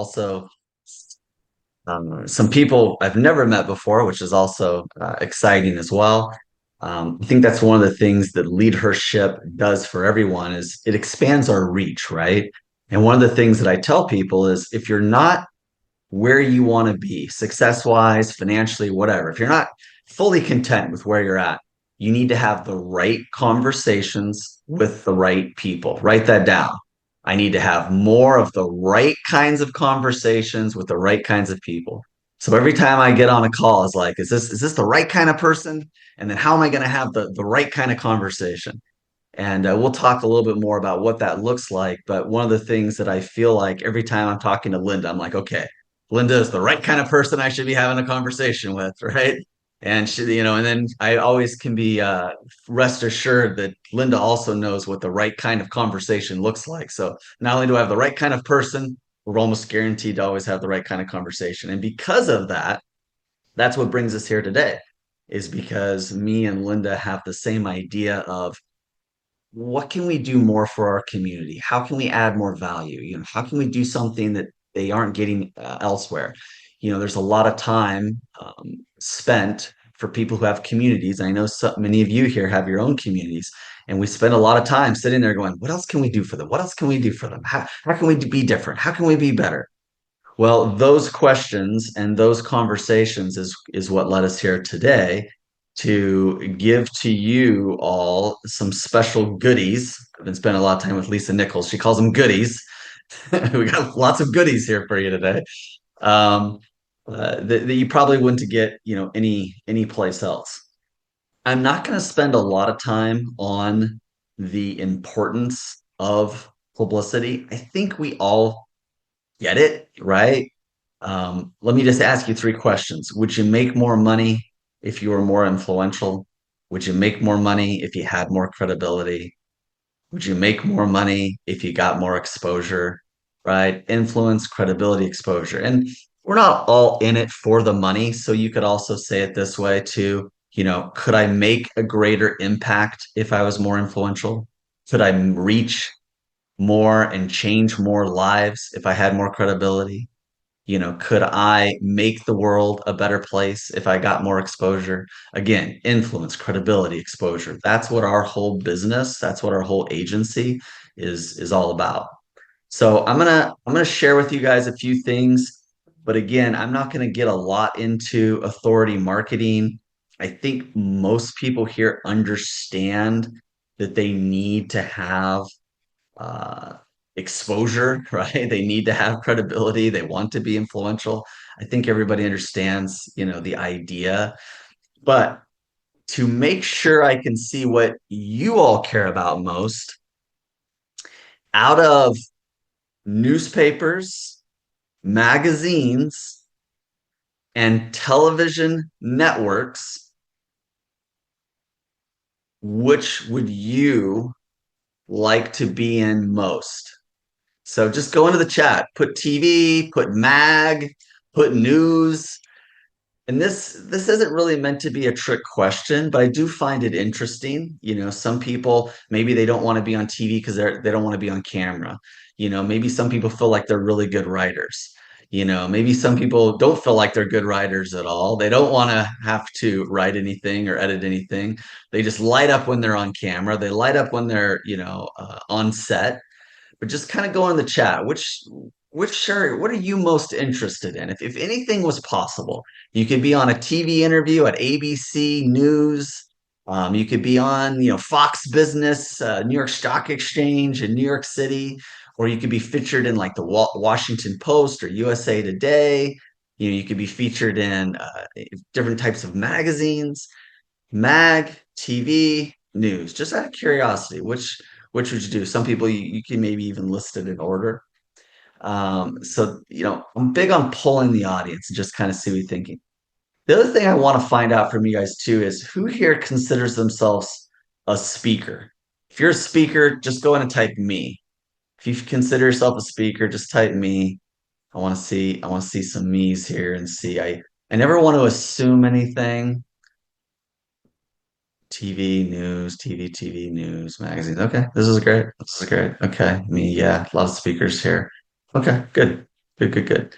also some people I've never met before, which is also exciting as well. I think that's one of the things that LeadHERship does for everyone is it expands our reach, right? And one of the things that I tell people is if you're not where you want to be, success wise, financially, whatever, if you're not fully content with where you're at, you need to have the right conversations with the right people. Write that down. I need to have more of the right kinds of conversations with the right kinds of people. So every time I get on a call, it's like, is this the right kind of person? And then how am I going to have the right kind of conversation? And we'll talk a little bit more about what that looks like. But one of the things that I feel like every time I'm talking to Linda, I'm like, okay, Linda is the right kind of person I should be having a conversation with, right? And and then I always can be rest assured that Linda also knows what the right kind of conversation looks like. So not only do I have the right kind of person, we're almost guaranteed to always have the right kind of conversation. And because of that, that's what brings us here today, is because me and Linda have the same idea of what can we do more for our community? How can we add more value? How can we do something that they aren't getting elsewhere? There's a lot of time spent for people who have communities. I know many of you here have your own communities, and we spend a lot of time sitting there going, "What else can we do for them? What else can we do for them? How can we be different? How can we be better?" Well, those questions and those conversations is what led us here today to give to you all some special goodies. I've been spending a lot of time with Lisa Nichols. She calls them goodies. We got lots of goodies here for you today. Um, that you probably wouldn't get, any place else. I'm not going to spend a lot of time on the importance of publicity. I think we all get it, right? Let me just ask you three questions. Would you make more money if you were more influential? Would you make more money if you had more credibility? Would you make more money if you got more exposure? Right? Influence, credibility, exposure. And we're not all in it for the money. So you could also say it this way too. Could I make a greater impact if I was more influential? Could I reach more and change more lives if I had more credibility? Could I make the world a better place if I got more exposure? Again, influence, credibility, exposure. That's what our whole business, that's what our whole agency is all about. So I'm gonna share with you guys a few things, but again, I'm not gonna get a lot into authority marketing. I think most people here understand that they need to have uh, exposure, right? They need to have credibility. They want to be influential. I think everybody understands, the idea. But to make sure I can see what you all care about most, out of newspapers, magazines, and television networks, which would you like to be in most? So just go into the chat, put TV, put mag, put news. And this isn't really meant to be a trick question, but I do find it interesting. Some people maybe they don't want to be on TV because they don't want to be on camera. Maybe some people feel like they're really good writers. Maybe some people don't feel like they're good writers at all. They don't want to have to write anything or edit anything. They just light up when they're on camera. They light up when they're, on set. But just kind of go in the chat. What are you most interested in? If anything was possible, you could be on a TV interview at ABC News. You could be on, Fox Business, New York Stock Exchange in New York City, or you could be featured in like the Washington Post or USA Today. You could be featured in different types of magazines, mag, TV, news. Just out of curiosity, which would you do? Some people you can maybe even list it in order. So I'm big on polling the audience and just kind of see what you're thinking. The other thing I want to find out from you guys too is who here considers themselves a speaker? If you're a speaker, just go in and type me. If you consider yourself a speaker, just type me. I want to see some me's here and see. I never want to assume anything. TV, news, magazines. Okay, this is great. This is great. Okay, me, yeah, a lot of speakers here. Okay, good. Good, good, good.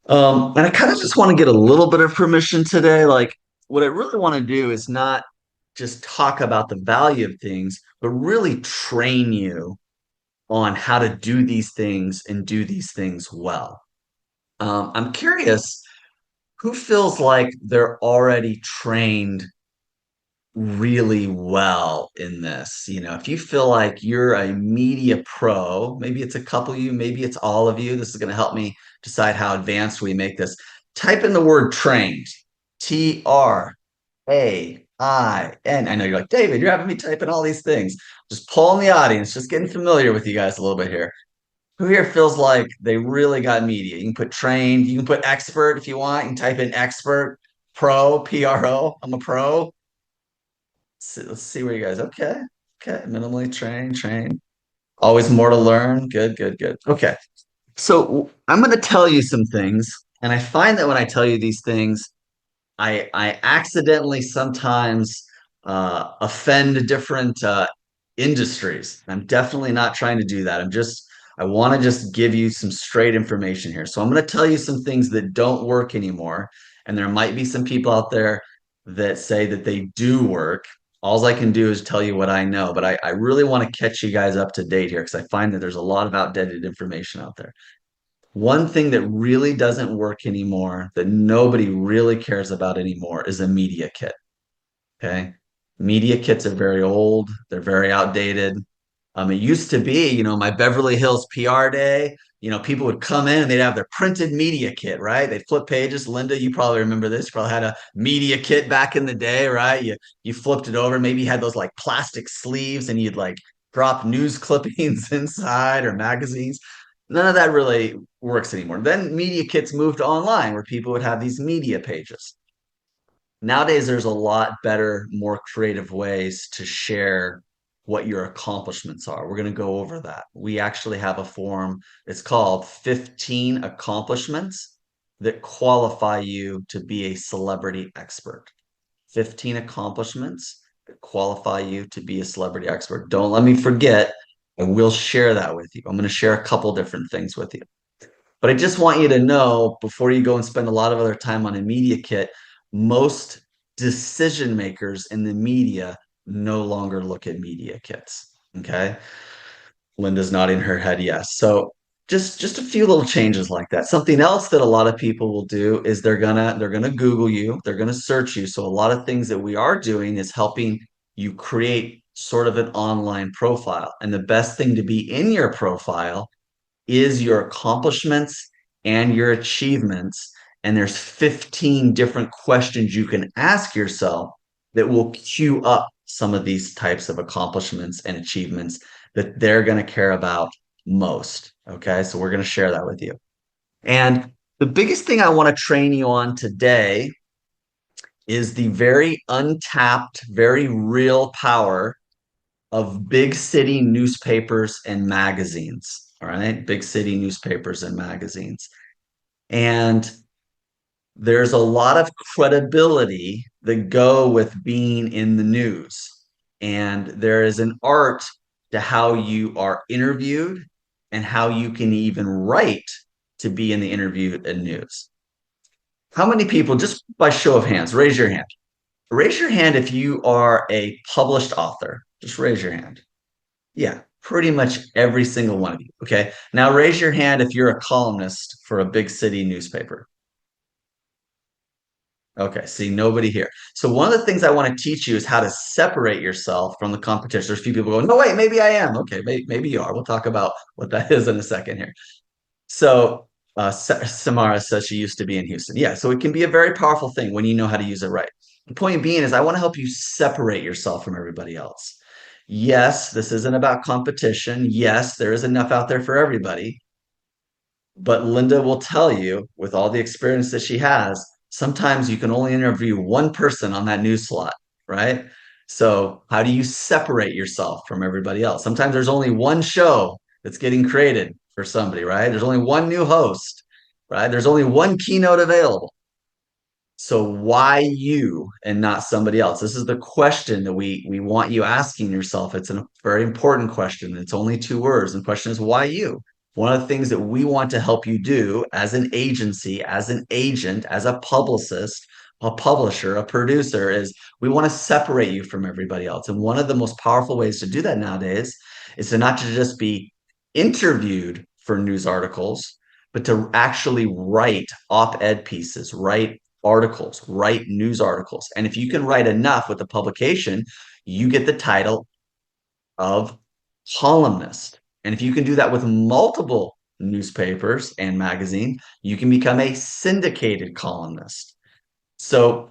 And I kind of just want to get a little bit of permission today. Like, what I really want to do is not just talk about the value of things, but really train you on how to do these things and do these things well. I'm curious, who feels like they're already trained really well in this? You know, if you feel like you're a media pro, maybe it's a couple of you, maybe it's all of you. This is going to help me decide how advanced we make this. Type in the word trained, Train. I know you're like, David, you're having me type in all these things. Just pulling the audience, just getting familiar with you guys a little bit here. Who here feels like they really got media? You can put trained, you can put expert if you want. You can type in expert, pro, Pro. I'm a pro. Let's see where you guys. Okay. Okay. Minimally trained. Always more to learn. Good, good, good. Okay. So I'm going to tell you some things. And I find that when I tell you these things, I accidentally sometimes offend different industries. I'm definitely not trying to do that. I want to just give you some straight information here. So I'm going to tell you some things that don't work anymore. And there might be some people out there that say that they do work. All I can do is tell you what I know, but I really want to catch you guys up to date here because I find that there's a lot of outdated information out there. One thing that really doesn't work anymore, that nobody really cares about anymore, is a media kit. Okay. Media kits are very old, they're very outdated. It used to be, my Beverly Hills PR day, people would come in and they'd have their printed media kit, right? They'd flip pages. Linda, you probably remember this. You probably had a media kit back in the day, right? You flipped it over. Maybe you had those like plastic sleeves and you'd like drop news clippings inside or magazines. None of that really works anymore. Then media kits moved online where people would have these media pages. Nowadays, there's a lot better, more creative ways to share what your accomplishments are. We're going to go over that. We actually have a form. It's called 15 accomplishments that qualify you to be a celebrity expert. 15 accomplishments that qualify you to be a celebrity expert. Don't let me forget, and we'll share that with you. I'm going to share a couple different things with you. But I just want you to know before you go and spend a lot of other time on a media kit, most decision makers in the media no longer look at media kits. Okay. Linda's nodding her head yes. So just a few little changes like that. Something else that a lot of people will do is they're gonna Google you, they're gonna search you. So a lot of things that we are doing is helping you create sort of an online profile. And the best thing to be in your profile is your accomplishments and your achievements. And there's 15 different questions you can ask yourself that will queue up some of these types of accomplishments and achievements that they're going to care about most. Okay. So we're going to share that with you. And the biggest thing I want to train you on today is the very untapped, very real power of big city newspapers and magazines. All right. Big city newspapers and magazines. And there's a lot of credibility that go with being in the news. And there is an art to how you are interviewed and how you can even write to be in the interview and news. How many people, just by show of hands, raise your hand. Raise your hand if you are a published author. Just raise your hand. Yeah, pretty much every single one of you. Okay. Now raise your hand if you're a columnist for a big city newspaper. Okay, see, nobody here. So one of the things I want to teach you is how to separate yourself from the competition. There's a few people going, no, wait, maybe I am. Okay, maybe you are. We'll talk about what that is in a second here. So Samara says she used to be in Houston. Yeah, so it can be a very powerful thing when you know how to use it right. The point being is I want to help you separate yourself from everybody else. Yes, this isn't about competition. Yes, there is enough out there for everybody. But Linda will tell you, with all the experience that she has, sometimes you can only interview one person on that news slot, right? So, how do you separate yourself from everybody else? Sometimes there's only one show that's getting created for somebody, right? There's only one new host, right? There's only one keynote available. So why you and not somebody else? This is the question that we want you asking yourself. It's a very important question. It's only two words. And the question is why you? One of the things that we want to help you do as an agency, as an agent, as a publicist, a publisher, a producer is we want to separate you from everybody else. And one of the most powerful ways to do that nowadays is to not to just be interviewed for news articles, but to actually write op-ed pieces, write articles, write news articles. And if you can write enough with the publication, you get the title of columnist. And if you can do that with multiple newspapers and magazine, you can become a syndicated columnist. So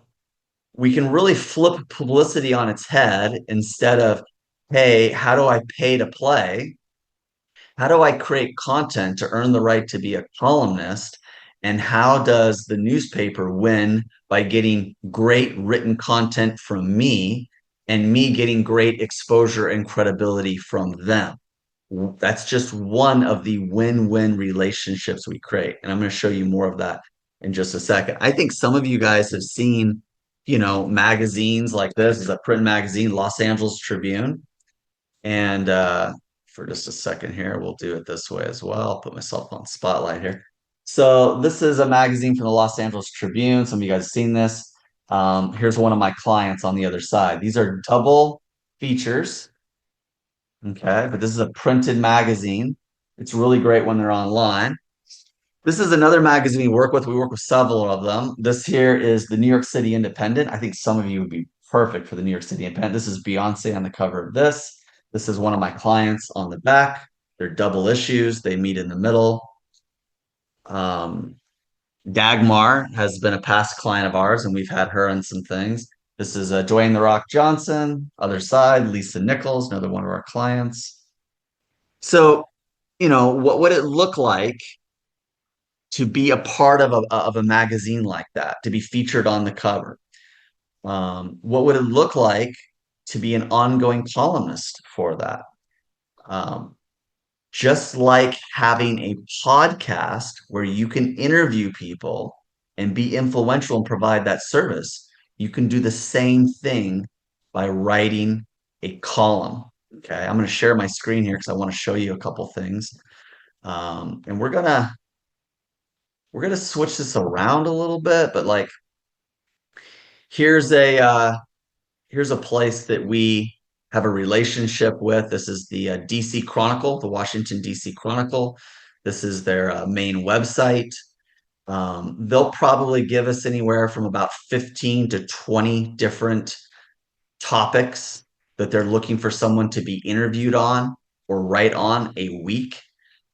we can really flip publicity on its head instead of, hey, how do I pay to play? How do I create content to earn the right to be a columnist? And how does the newspaper win by getting great written content from me and me getting great exposure and credibility from them? That's just one of the win-win relationships we create. And I'm going to show you more of that in just a second. I think some of you guys have seen, magazines like this. This is a print magazine, Los Angeles Tribune. And for just a second here, we'll do it this way as well. I'll put myself on spotlight here. So this is a magazine from the Los Angeles Tribune. Some of you guys have seen this. Here's one of my clients on the other side. These are double features. Okay, but this is a printed magazine. It's really great when they're online. This is another magazine we work with. We work with several of them. This here is the New York City Independent. I think some of you would be perfect for the New York City Independent. This is Beyonce on the cover of this. This is one of my clients on the back. They're double issues. They meet in the middle. Um, Dagmar has been a past client of ours, and we've had her on some things. This is Dwayne The Rock Johnson. Other side, Lisa Nichols, another one of our clients. So, what would it look like to be a part of a magazine like that, to be featured on the cover? What would it look like to be an ongoing columnist for that? Um, just like having a podcast where you can interview people and be influential and provide that service, you can do the same thing by writing a column. Okay, I'm going to share my screen here because I want to show you a couple things. And we're gonna switch this around a little bit, but like here's a here's a place that we have a relationship with. This is the DC Chronicle, the Washington DC Chronicle. This is their main website. They'll probably give us anywhere from about 15 to 20 different topics that they're looking for someone to be interviewed on or write on a week.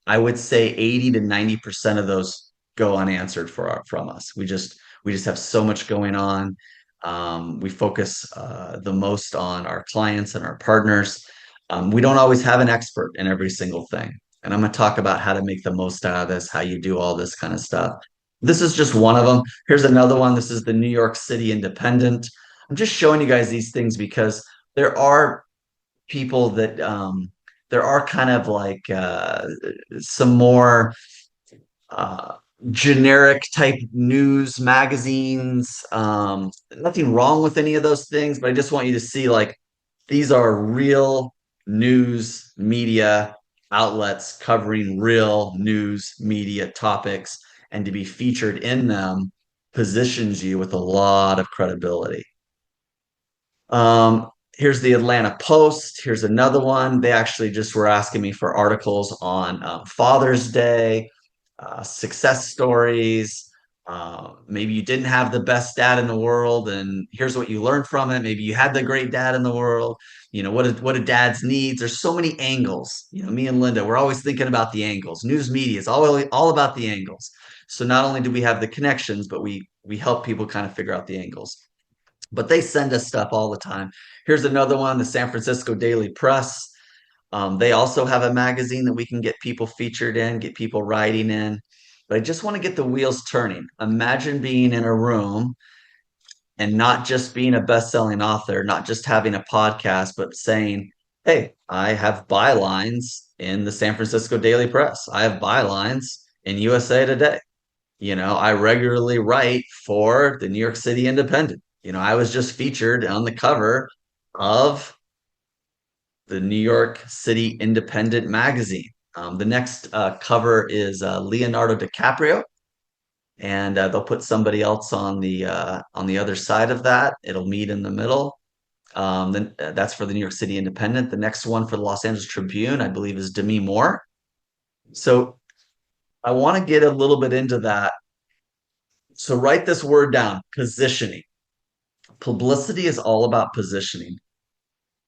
I would say 80 to 90% of those go unanswered from us. We just have so much going on. We focus the most on our clients and our partners. We don't always have an expert in every single thing. And I'm going to talk about how to make the most out of this, how you do all this kind of stuff. This is just one of them. Here's another one. This is the New York City Independent. I'm just showing you guys these things because there are people that there are kind of like some more uh, generic type news magazines. Nothing wrong with any of those things, but I just want you to see like these are real news media outlets covering real news media topics, and to be featured in them positions you with a lot of credibility. Here's the Atlanta Post. Here's another one. They actually just were asking me for articles on Father's Day, success stories. Maybe you didn't have the best dad in the world, and here's what you learned from it. Maybe you had the great dad in the world. What are dad's needs? There's so many angles. Me and Linda, we're always thinking about the angles. News media is all about the angles. So not only do we have the connections, but we help people kind of figure out the angles. But they send us stuff all the time. Here's another one, the San Francisco Daily Press. They also have a magazine that we can get people featured in, get people writing in. But I just want to get the wheels turning. Imagine being in a room and not just being a best-selling author, not just having a podcast, but saying, hey, I have bylines in the San Francisco Daily Press. I have bylines in USA Today. I regularly write for the New York City Independent. I was just featured on the cover of the New York City Independent magazine. The next cover is Leonardo DiCaprio, and they'll put somebody else on the other side of that. It'll meet in the middle. Then that's for the New York City Independent. The next one for the Los Angeles Tribune, I believe, is Demi Moore. So I want to get a little bit into that. So write this word down: positioning. Publicity is all about positioning.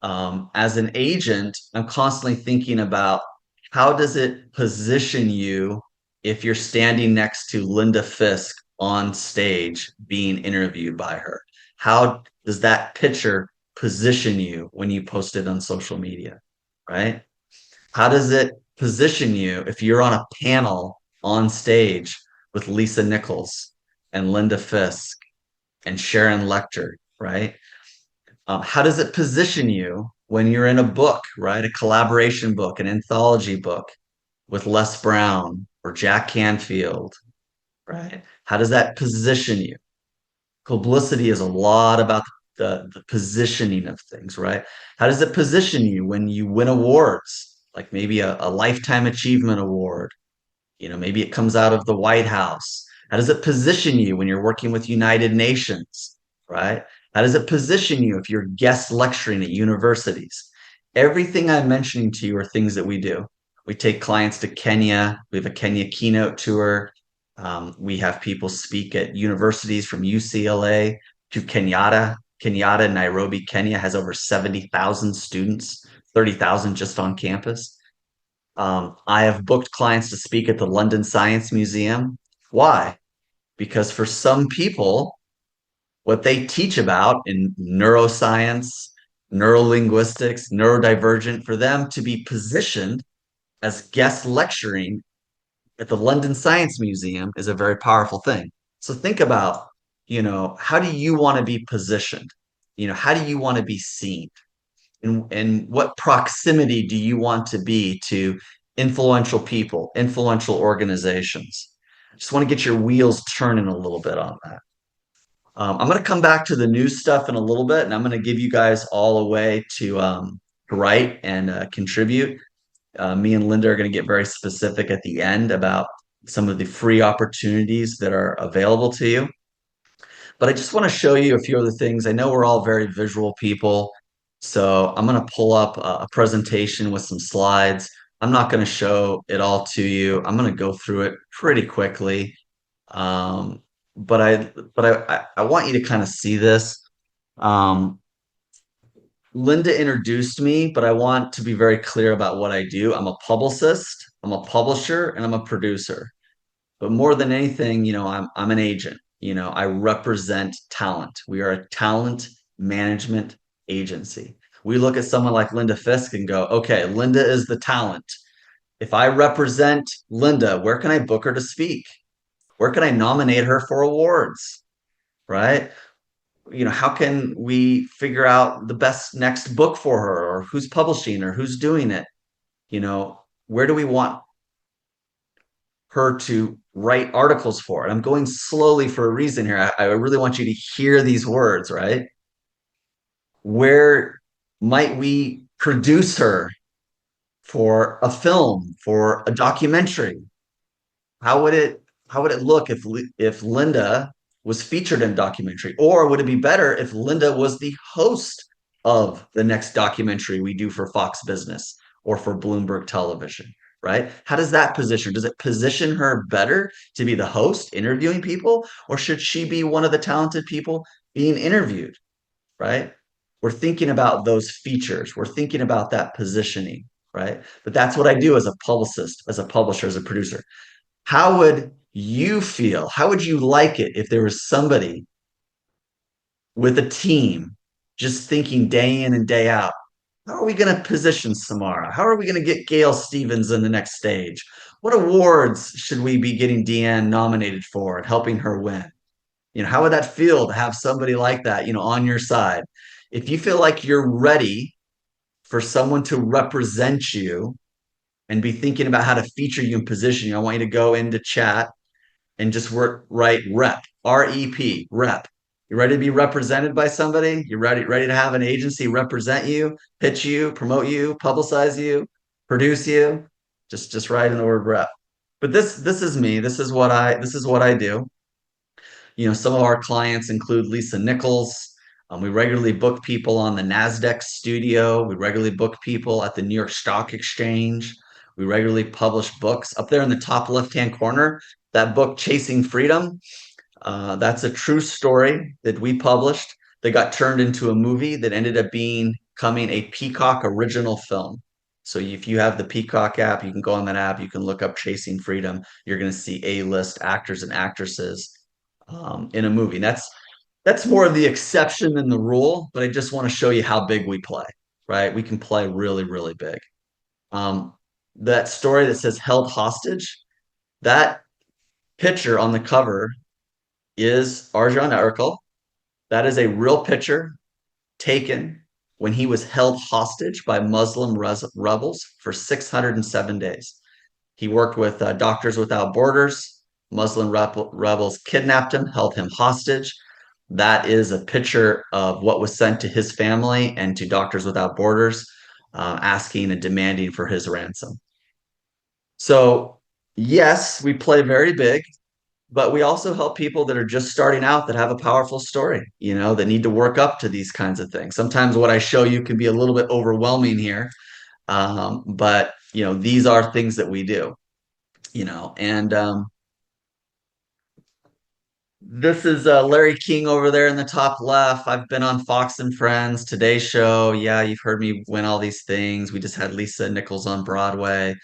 As an agent, I'm constantly thinking about how does it position you if you're standing next to Linda Fisk on stage being interviewed by her? How does that picture position you when you post it on social media, right? How does it position you if you're on a panel on stage with Lisa Nichols and Linda Fisk and Sharon Lecter, right? How does it position you when you're in a book, right? A collaboration book, an anthology book with Les Brown or Jack Canfield, right? How does that position you? Publicity is a lot about the positioning of things, right? How does it position you when you win awards, like maybe a Lifetime Achievement Award? Maybe it comes out of the White House. How does it position you when you're working with United Nations, right? How does it position you if you're guest lecturing at universities? Everything I'm mentioning to you are things that we do. We take clients to Kenya. We have a Kenya keynote tour. We have people speak at universities from UCLA to Kenyatta. Kenyatta in Nairobi, Kenya has over 70,000 students, 30,000 just on campus. I have booked clients to speak at the London Science Museum. Why? Because for some people, what they teach about in neuroscience, neurolinguistics, neurodivergent, for them to be positioned as guest lecturing at the London Science Museum is a very powerful thing. So think about, how do you want to be positioned? How do you want to be seen? And what proximity do you want to be to influential people, influential organizations? Just want to get your wheels turning a little bit on that. I'm going to come back to the news stuff in a little bit, and I'm going to give you guys all a way to write and contribute. Me and Linda are going to get very specific at the end about some of the free opportunities that are available to you. But I just want to show you a few other things. I know we're all very visual people, so I'm going to pull up a presentation with some slides. I'm not going to show it all to you. I'm going to go through it pretty quickly. Um, but I want you to kind of see this. Um, Linda introduced me, but I want to be very clear about what I do. I'm a publicist, I'm a publisher, and I'm a producer. But more than anything, I'm an agent. I represent talent. We are a talent management agency. We look at someone like Linda Fisk and go, okay, Linda is the talent. If I represent Linda, where can I book her to speak? Where can I nominate her for awards? Right? How can we figure out the best next book for her, or who's publishing or who's doing it? Where do we want her to write articles for? And I'm going slowly for a reason here. I really want you to hear these words, right? Where might we produce her for a film, for a documentary? How would it look if Linda was featured in a documentary? Or would it be better if Linda was the host of the next documentary we do for Fox Business or for Bloomberg Television? Right? How does that position? Does it position her better to be the host interviewing people, or should she be one of the talented people being interviewed? Right? We're thinking about those features. We're thinking about that positioning, right? But that's what I do as a publicist, as a publisher, as a producer. How would you feel? How would you like it if there was somebody with a team just thinking day in and day out? How are we going to position Samara? How are we going to get Gail Stevens in the next stage? What awards should we be getting Deanne nominated for and helping her win? How would that feel to have somebody like that, on your side? If you feel like you're ready for someone to represent you and be thinking about how to feature you and position you, I want you to go into chat and just write rep, REP, rep. You ready to be represented by somebody? You ready to have an agency represent you, pitch you, promote you, publicize you, produce you? Just write in the word rep. But this is me. This is what I do. Some of our clients include Lisa Nichols. We regularly book people on the NASDAQ studio. We regularly book people at the New York Stock Exchange. We regularly publish books. Up there in the top left-hand corner, that book, Chasing Freedom, that's a true story that we published that got turned into a movie that ended up becoming a Peacock original film. So if you have the Peacock app, you can go on that app, you can look up Chasing Freedom. You're going to see A-list actors and actresses in a movie. That's more of the exception than the rule, but I just want to show you how big we play, right? We can play really, really big. Um, that story that says held hostage, that picture on the cover is Arjan Erkel. That is a real picture taken when he was held hostage by Muslim rebels for 607 days. He worked with Doctors Without Borders. Muslim rebels kidnapped him, held him hostage. That is a picture of what was sent to his family and to Doctors Without Borders, asking and demanding for his ransom. So, yes, we play very big, but we also help people that are just starting out that have a powerful story, that need to work up to these kinds of things. Sometimes what I show you can be a little bit overwhelming here, but these are things that we do, and this is Larry King over there in the top left. I've been on Fox and Friends, Today Show. Yeah, you've heard me win all these things. We just had Lisa Nichols on Broadway.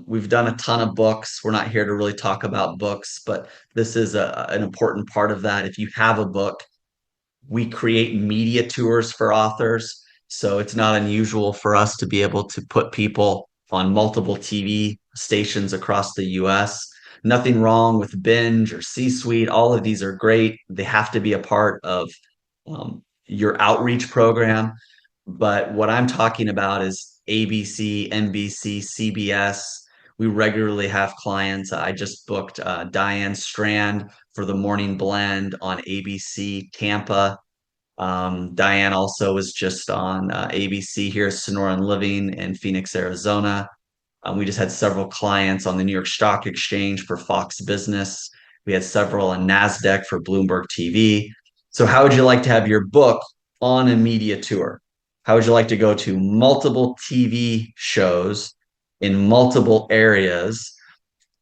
We've done a ton of books. We're not here to really talk about books, but this is an important part of that. If you have a book, we create media tours for authors. So it's not unusual for us to be able to put people on multiple TV stations across the US. Nothing wrong with Binge or C Suite. All of these are great. They have to be a part of your outreach program. But what I'm talking about is ABC, NBC, CBS. We regularly have clients. I just booked Diane Strand for the Morning Blend on ABC Tampa. Diane also was just on ABC here, Sonoran Living in Phoenix, Arizona. We just had several clients on the New York Stock Exchange for Fox Business. We had several on NASDAQ for Bloomberg TV. So, how would you like to have your book on a media tour? How would you like to go to multiple TV shows in multiple areas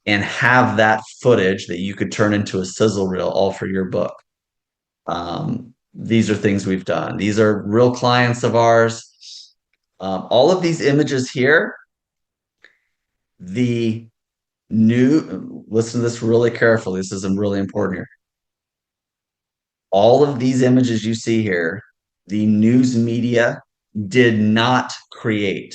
and have that footage that you could turn into a sizzle reel all for your book? These are things we've done. These are real clients of ours. All of these images here, the listen to this really carefully. This is really important here. All of these images you see here, the news media did not create.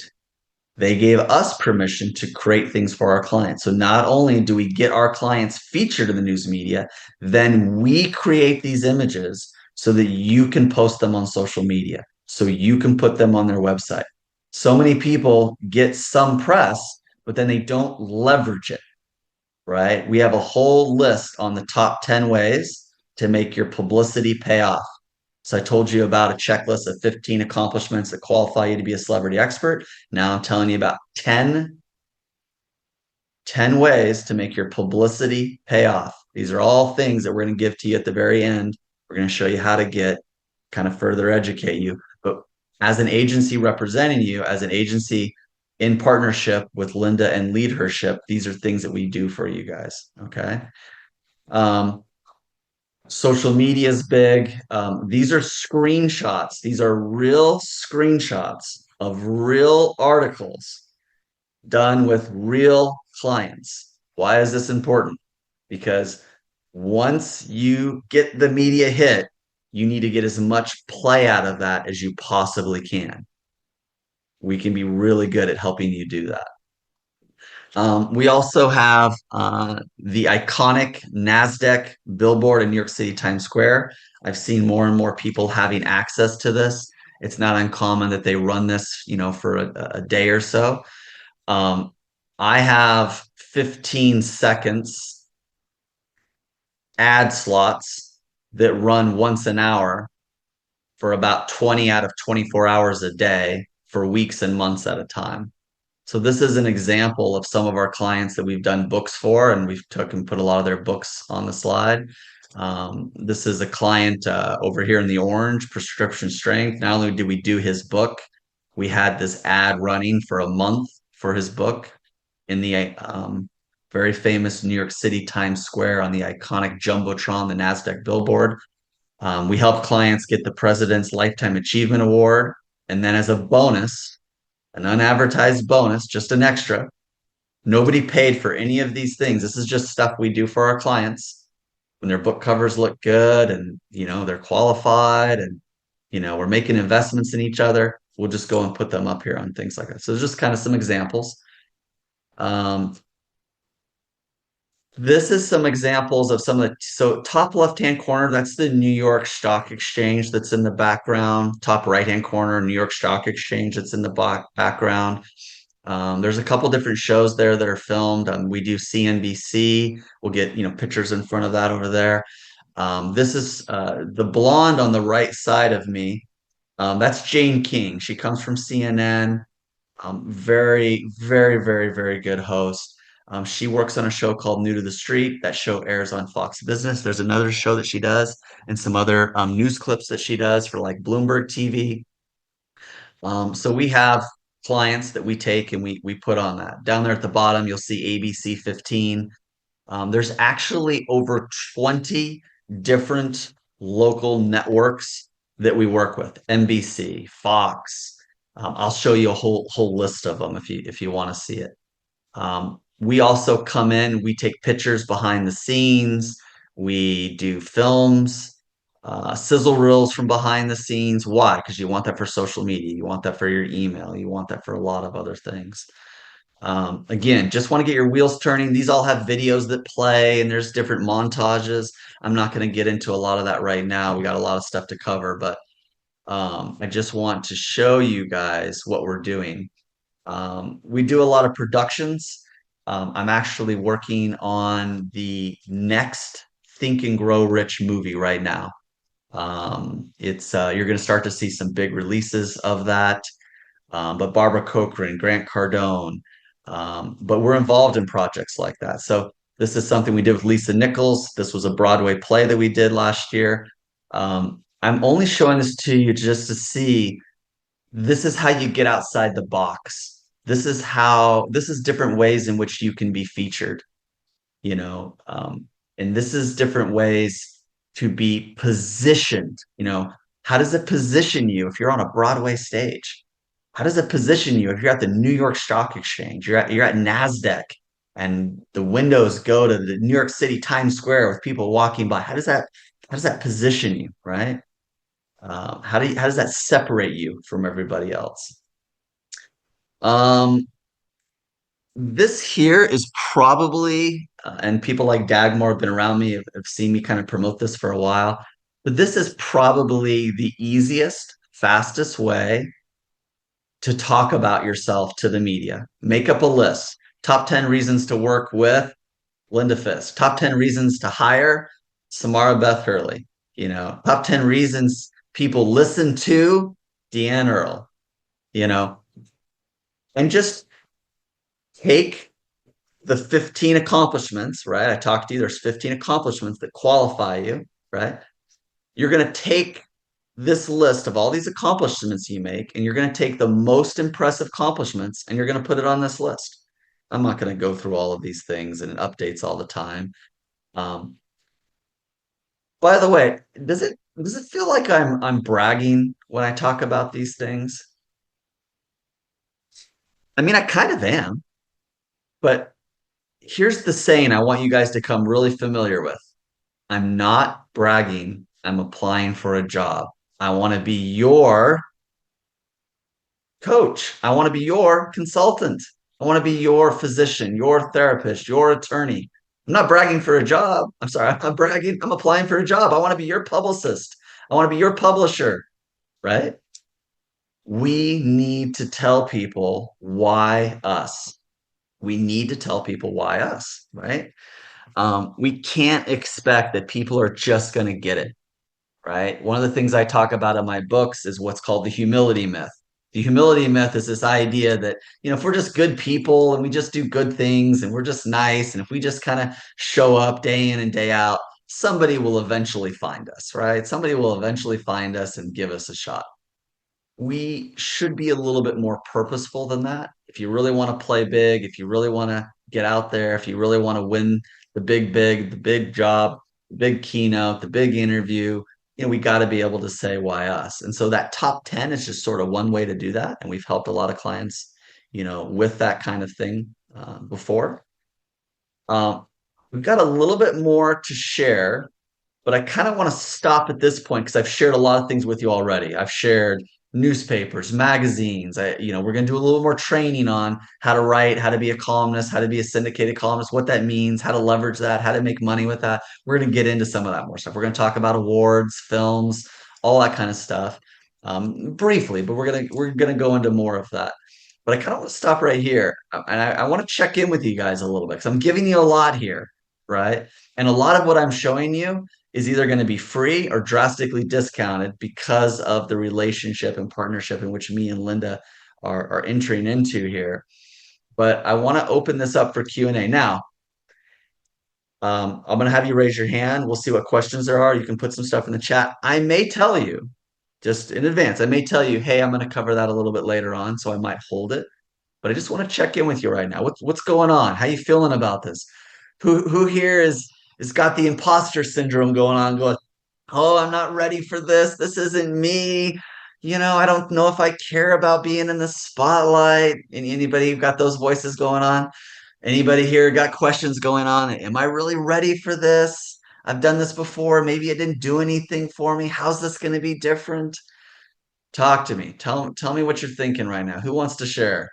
They gave us permission to create things for our clients. So not only do we get our clients featured in the news media, then we create these images so that you can post them on social media, so you can put them on their website. So many people get some press, but then they don't leverage it, right? We have a whole list on the top 10 ways to make your publicity pay off. So I told you about a checklist of 15 accomplishments that qualify you to be a celebrity expert. Now I'm telling you about 10 ways to make your publicity pay off. These are all things that we're going to give to you at the very end. We're going to show you how to get, kind of further educate you. But as an agency representing you, as an agency in partnership with Linda and LeadHERship, these are things that we do for you guys. Okay. Social media is big. These are screenshots. These are real screenshots of real articles done with real clients. Why is this important? Because once you get the media hit, you need to get as much play out of that as you possibly can. We can be really good at helping you do that. We also have the iconic NASDAQ billboard in New York City, Times Square. I've seen more and more people having access to this. It's not uncommon that they run this, for a day or so. I have 15 seconds ad slots that run once an hour for about 20 out of 24 hours a day for weeks and months at a time. So this is an example of some of our clients that we've done books for, and we've took and put a lot of their books on the slide. This is a client over here in the orange, Prescription Strength. Not only did we do his book, we had this ad running for a month for his book in the very famous New York City Times Square on the iconic Jumbotron, the NASDAQ billboard. We help clients get the President's Lifetime Achievement Award. And then as a bonus, an unadvertised bonus, just an extra. Nobody paid for any of these things. This is just stuff we do for our clients when their book covers look good and they're qualified and we're making investments in each other. We'll just go and put them up here on things like that. So just kind of some examples. Um, this is some examples of some of the so top left-hand corner, that's the New York Stock Exchange that's in the background. Top right-hand corner, New York Stock Exchange that's in the background. There's a couple different shows there that are filmed. We do CNBC. We'll get pictures in front of that over there. This is the blonde on the right side of me. That's Jane King. She comes from CNN. Very, very, very, very good host. She works on a show called New to the Street. That show airs on Fox Business. There's another show that she does and some other news clips that she does for like Bloomberg TV. So we have clients that we take and we put on that. Down there at the bottom, you'll see ABC 15. There's actually over 20 different local networks that we work with. NBC, Fox. I'll show you a whole list of them if you want to see it. We also come in, we take pictures behind the scenes, we do films, sizzle reels from behind the scenes. Why? Because you want that for social media, you want that for your email, you want that for a lot of other things. Again, just want to get your wheels turning. These all have videos that play and there's different montages. I'm not going to get into a lot of that right now. We got a lot of stuff to cover, but I just want to show you guys what we're doing. We do a lot of productions. I'm actually working on the next Think and Grow Rich movie right now. It's you're going to start to see some big releases of that. But Barbara Corcoran, Grant Cardone, but we're involved in projects like that. So this is something we did with Lisa Nichols. This was a Broadway play that we did last year. I'm only showing this to you just to see this is how you get outside the box. This is different ways in which you can be featured, you know, and this is different ways to be positioned. How does it position you if you're on a Broadway stage? How does it position you if you're at the New York Stock Exchange? You're at NASDAQ and the windows go to the New York City Times Square with people walking by. How does that position you, right? How does that separate you from everybody else? Um, this here is probably, and people like Dagmar have been around me, have seen me kind of promote this for a while, but this is probably the easiest, fastest way to talk about yourself to the media. Make up a list. Top 10 reasons to work with Linda Fisk. Top 10 reasons to hire Samara Beth Hurley. Top 10 reasons people listen to Deanne Earl, you know, and just take the 15 accomplishments, right? I talked to you, there's 15 accomplishments that qualify you, right? You're going to take this list of all these accomplishments you make, and you're going to take the most impressive accomplishments and you're going to put it on this list. I'm not going to go through all of these things and it updates all the time. Um, by the way, does it feel like I'm bragging when I talk about these things? I mean, I kind of am, but here's the saying I want you guys to come really familiar with. I'm not bragging. I'm applying for a job. I want to be your coach. I want to be your consultant. I want to be your physician, your therapist, your attorney. I'm not bragging for a job. I'm sorry. I'm not bragging. I'm applying for a job. I want to be your publicist. I want to be your publisher, right? We need to tell people why us. We need to tell people why us, right? We can't expect that people are just going to get it, right? One of the things I talk about in my books is what's called the humility myth. The humility myth is this idea that, if we're just good people and we just do good things and we're just nice, and if we just kind of show up day in and day out, somebody will eventually find us, right? Somebody will eventually find us and give us a shot. We should be a little bit more purposeful than that. If you really want to play big, if you really want to get out there, if you really want to win the big job, the big keynote, the big interview, we got to be able to say why us. And so that top 10 is just sort of one way to do that. And we've helped a lot of clients, with that kind of thing before. We've got a little bit more to share, but I kind of want to stop at this point because I've shared a lot of things with you already. I've shared newspapers, magazines. We're going to do a little more training on how to write, how to be a columnist, how to be a syndicated columnist, what that means, how to leverage that, how to make money with that. We're going to get into some of that more stuff. We're going to talk about awards, films, all that kind of stuff, briefly, but we're gonna go into more of that. But I kind of want to stop right here, and I want to check in with you guys a little bit because I'm giving you a lot here, right? And a lot of what I'm showing you is either going to be free or drastically discounted because of the relationship and partnership in which me and Linda are entering into here. But I want to open this up for Q&A. Now, I'm going to have you raise your hand. We'll see what questions there are. You can put some stuff in the chat. I may tell you, just in advance, I may tell you, hey, I'm going to cover that a little bit later on, so I might hold it. But I just want to check in with you right now. What's going on? How you feeling about this? Who here is got the imposter syndrome going on, going, oh, I'm not ready for this. This isn't me. I don't know if I care about being in the spotlight. Anybody got those voices going on? Anybody here got questions going on? Am I really ready for this? I've done this before. Maybe it didn't do anything for me. How's this going to be different? Talk to me. Tell me what you're thinking right now. Who wants to share?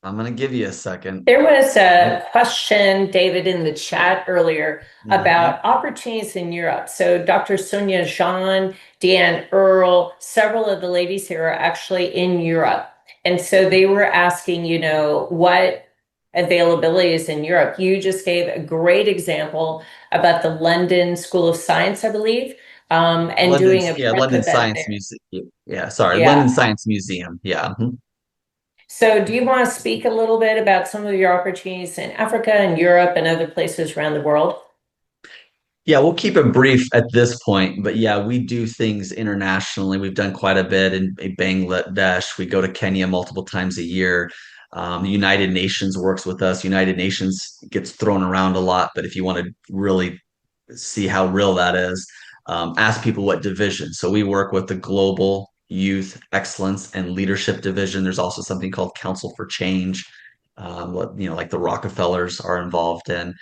I'm going to give you a second. There was a question, David, in the chat earlier Mhm. about opportunities in Europe. So Dr. Sonia Jean, Deanne Earl, several of the ladies here are actually in Europe. And so they were asking, what availability is in Europe. You just gave a great example about the London School of Science, I believe, and doing a prep London event Science there. Museum. Yeah, sorry, London Yeah. Science Museum. Yeah. Mhm. So, do you want to speak a little bit about some of your opportunities in Africa and Europe and other places around the world? Yeah, we'll keep it brief at this point, but yeah, we do things internationally. We've done quite a bit in Bangladesh. We go to Kenya multiple times a year. The United Nations works with us. United Nations gets thrown around a lot, but if you want to really see how real that is, ask people what division. So we work with the Global Youth Excellence and Leadership Division. There's also something called Council for Change, like the Rockefellers are involved in.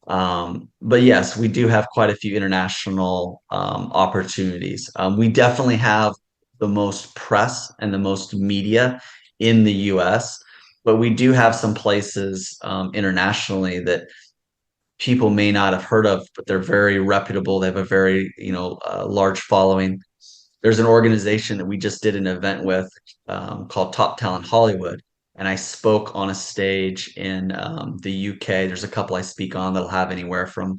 But yes, we do have quite a few international opportunities. We definitely have the most press and the most media in the US, but we do have some places internationally that people may not have heard of, but they're very reputable. They have a very, large following. There's an organization that we just did an event with called Top Talent Hollywood. And I spoke on a stage in the UK. There's a couple I speak on that'll have anywhere from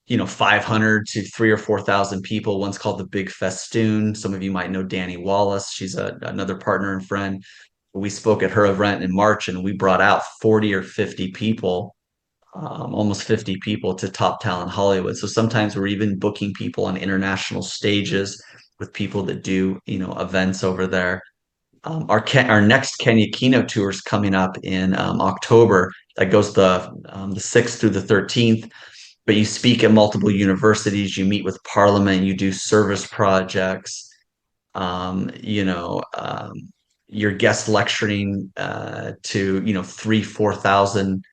500 to 3 or 4 thousand people. One's called the Big Festoon. Some of you might know Danny Wallace. She's another partner and friend. We spoke at her event in March, and we brought out 40 or 50 people, almost 50 people to Top Talent Hollywood. So sometimes we're even booking people on international stages with people that do, events over there. Our next Kenya keynote tour is coming up in October. That goes the 6th through the 13th. But you speak at multiple universities, you meet with Parliament, you do service projects, you're guest lecturing to 3 4 thousand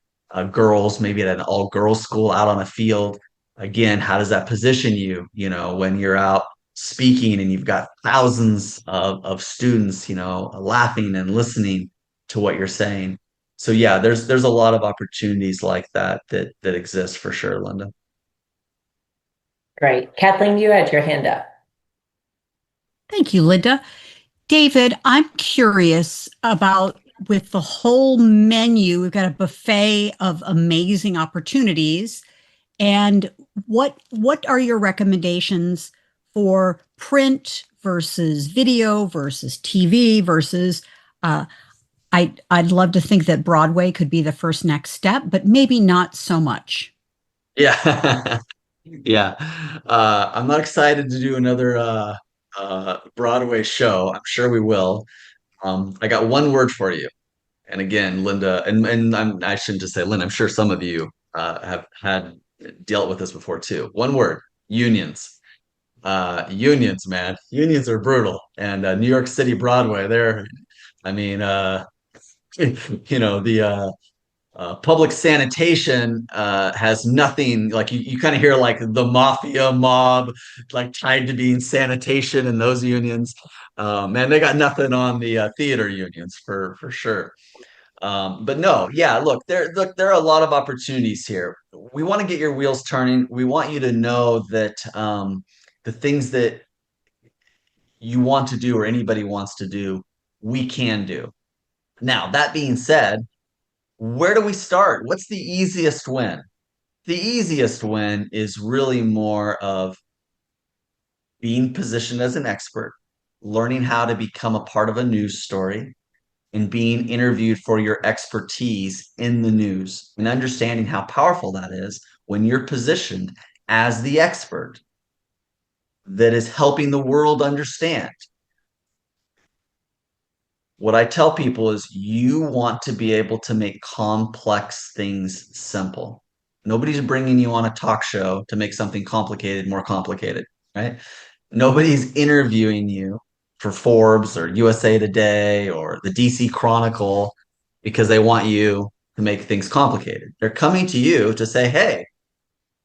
girls, maybe at an all girls school out on a field. Again, how does that position you, when you're out speaking and you've got thousands of students, laughing and listening to what you're saying. So yeah, there's a lot of opportunities like that exist for sure, Linda. Great. Kathleen, you had your hand up. Thank you, Linda. David, I'm curious about with the whole menu, we've got a buffet of amazing opportunities. And what are your recommendations for print versus video versus TV versus I'd love to think that Broadway could be the first next step, but maybe not so much. Yeah. Yeah. I'm not excited to do another Broadway show. I'm sure we will. I got one word for you. And again, Linda, and I shouldn't just say Linda, I'm sure some of you have had dealt with this before too. One word, unions. Unions, man. Unions are brutal. And New York City Broadway, I mean, the public sanitation has nothing like you kind of hear like the mafia mob like tied to being sanitation and those unions. Man, they got nothing on the theater unions for sure. But no, yeah, look, there are a lot of opportunities here. We want to get your wheels turning. We want you to know that the things that you want to do or anybody wants to do, we can do. Now, that being said, where do we start? What's the easiest win? The easiest win is really more of being positioned as an expert, learning how to become a part of a news story, and being interviewed for your expertise in the news and understanding how powerful that is when you're positioned as the expert that is helping the world understand. What I tell people is you want to be able to make complex things simple. Nobody's bringing you on a talk show to make something complicated more complicated, right? Nobody's interviewing you for Forbes or USA Today or the DC Chronicle because they want you to make things complicated. They're coming to you to say, hey,